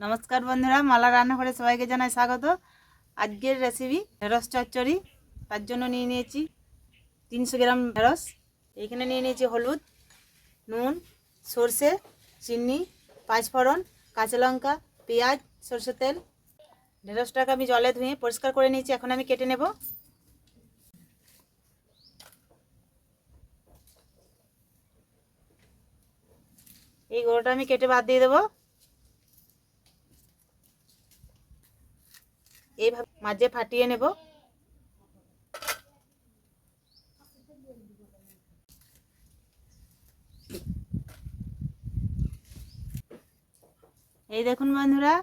নমস্কার বন্ধুরা, মালা রান্নাঘরে সবাইকে জানাই স্বাগত। আজকের রেসিপি ঢেঁড়স চচ্চড়ি। তার জন্য নিয়ে নিয়েছি 300 গ্রাম ঢেঁড়স। এইখানে নিয়ে নিয়েছি হলুদ, নুন, সর্ষে, চিনি, পাঁচফোড়ন, কাঁচা লঙ্কা, পেঁয়াজ, সরষের তেল। ঢেঁড়সটাকে আমি জলে ধুয়ে পরিষ্কার করে নিয়েছি। এখন আমি কেটে নেব। এই গোড়াটা আমি কেটে বাদ দিয়ে দেবো। এইভাবে মাঝে ফাটিয়ে নেব। এই দেখুন বন্ধুরা,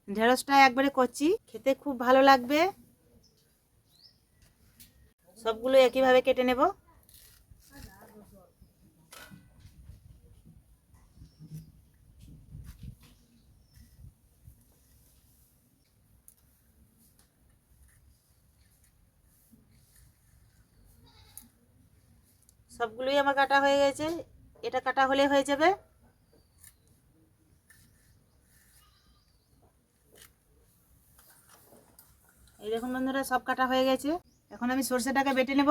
ঢেঁড়সটা একবারে কচি, খেতে খুব ভালো লাগবে। সবগুলো একইভাবে কেটে নেব। সবগুলোই আমার কাটা হয়ে গেছে। এটা কাটা হলে হয়ে যাবে। এই দেখুন বন্ধুরা, সব কাটা হয়ে গেছে। এখন আমি সরষেটাকে বেটে নেব।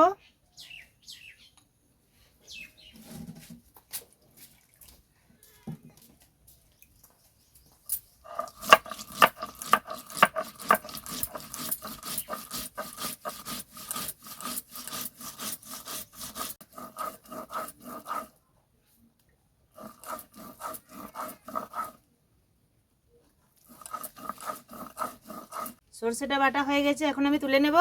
সরষেটা বাটা হয়ে গেছে, এখন আমি তুলে নেব।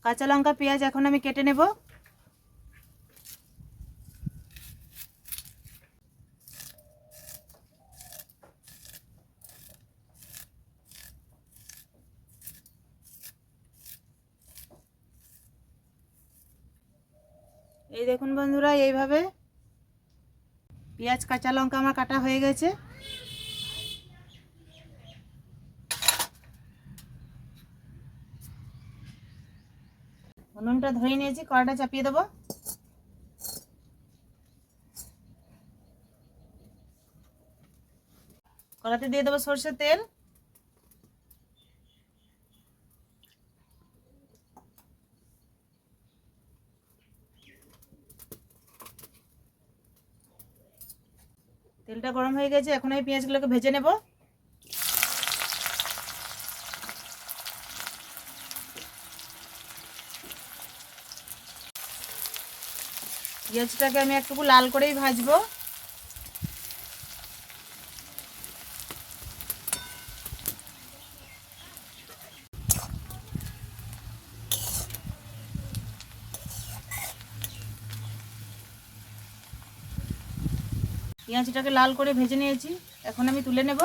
কাঁচা লঙ্কা, পেঁয়াজ এখন আমি কেটে নেব। এই দেখুন বন্ধুরা, এইভাবে পেঁয়াজ কাঁচা লঙ্কা আমার কাটা হয়ে গেছে। উনুনটা ধরে নিয়েছি, কড়াটা চাপিয়ে দেবো। কড়াতে দিয়ে দেবো সরষের তেল। তেলটা গরম হয়ে গেছে, এখন আমি পেঁয়াজগুলোকে ভেজে নেব। পেঁয়াজটাকে আমি একটু লাল করেই ভাজবো। পেঁয়াজটাকে লাল করে ভেজে নিয়েছি, এখন আমি তুলে নেব।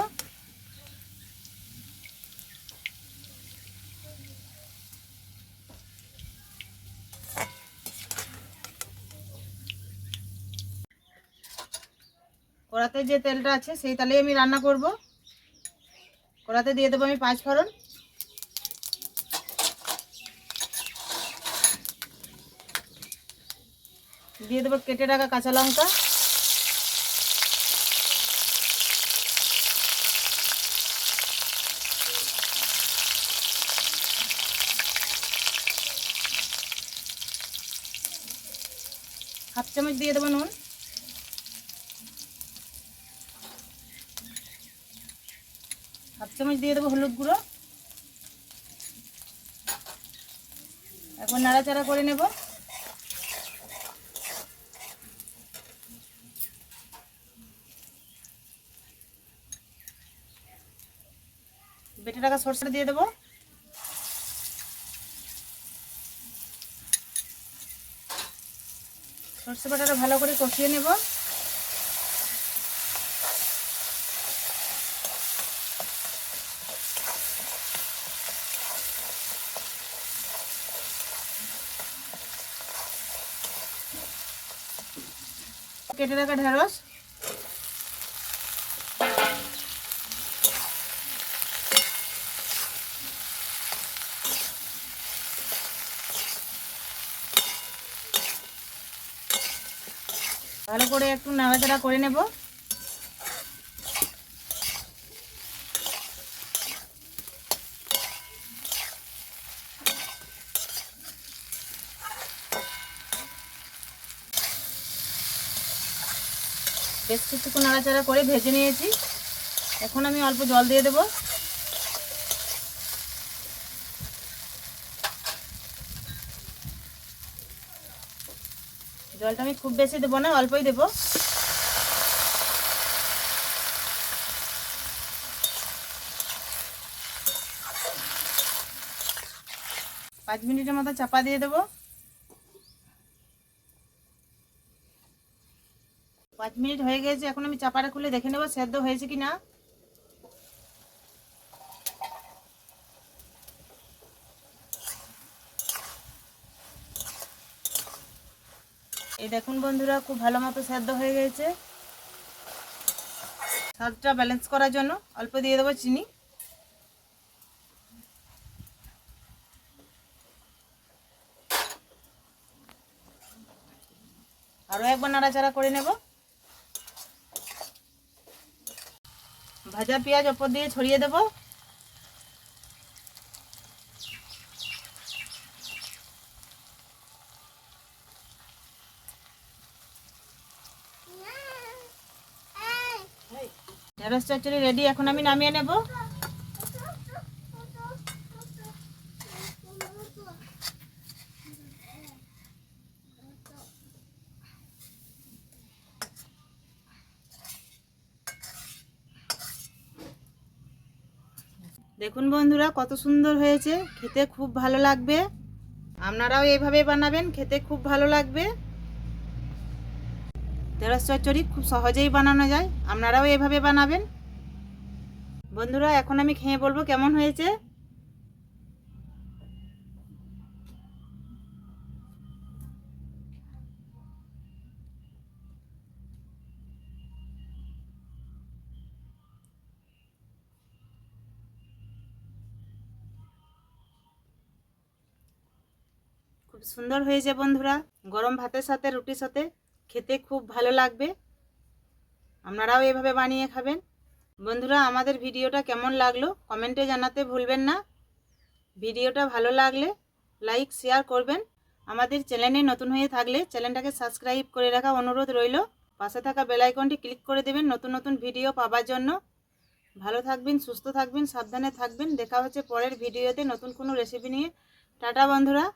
কড়াতে যে তেলটা আছে সেই তেলেই আমি রান্না করব। কড়াতে দিয়ে দেবো আমি পাঁচফোড়ন, দিয়ে দেবো কেটে রাখা কাঁচা লঙ্কা, হাফ চামচ দিয়ে দেবো নুন, হাফ চামচ দিয়ে দেবো হলুদ গুঁড়ো। এখন নাড়াচাড়া করে নেব। বেটে রাখা সরষেটা দিয়ে দেবো। সরষে বাটাটা ভালো করে কষিয়ে নেব। কেটে রাখা ঢেঁড়স, ভালো করে একটু নাড়াচাড়া করে নেব। বেশ কিছুক্ষণ নাড়াচাড়া করে ভেজে নিয়েছি। এখন আমি অল্প জল দিয়ে দেব। জলটা আমি খুব বেশি দেবো না, অল্পই দেব। পাঁচ মিনিটের মতো চাপা দিয়ে দেবো। 5 মিনিট হয়ে গেছে। এখন আমি চাপাটা খুলে দেখে নেব সেদ্ধ হয়েছে কি না। এই দেখুন বন্ধুরা, খুব ভালো মতো সেদ্ধ হয়ে গেছে। স্বাদটা ব্যালেন্স করার জন্য অল্প দিয়ে দেবো চিনি। আরও একবার নাড়াচাড়া করে নেব। ভাজা পেঁয়াজ ওপর দিয়ে ছড়িয়ে দেব। ঢেঁড়স চচ্চড়ি রেডি। এখন আমি নামিয়ে নেব। দেখুন বন্ধুরা, কত সুন্দর হয়েছে, খেতে খুব ভালো লাগবে। আপনারাও এইভাবে বানাবেন, খেতে খুব ভালো লাগবে। ঢেঁড়স চচ্চড়ি খুব সহজেই বানানো যায়, আপনারাও এইভাবে বানাবেন। বন্ধুরা, এখন আমি খেয়ে বলবো কেমন হয়েছে। খুব সুন্দর হয়েছে বন্ধুরা। গরম ভাতের সাথে, রুটির সাথে খেতে খুব ভালো লাগবে। আপনারাও এভাবে বানিয়ে খাবেন। বন্ধুরা, আমাদের ভিডিওটা কেমন লাগলো কমেন্টে জানাতে ভুলবেন না। ভিডিওটা ভালো লাগলে লাইক শেয়ার করবেন। আমাদের চ্যানেলে নতুন হয়ে থাকলে চ্যানেলটাকে সাবস্ক্রাইব করে রাখা অনুরোধ রইল। পাশে থাকা বেল আইকনটি ক্লিক করে দেবেন নতুন নতুন ভিডিও পাওয়ার জন্য। ভালো থাকবেন, সুস্থ থাকবেন, সাবধানে থাকবেন। দেখা হচ্ছে পরের ভিডিওতে নতুন কোনো রেসিপি নিয়ে। টাটা বন্ধুরা।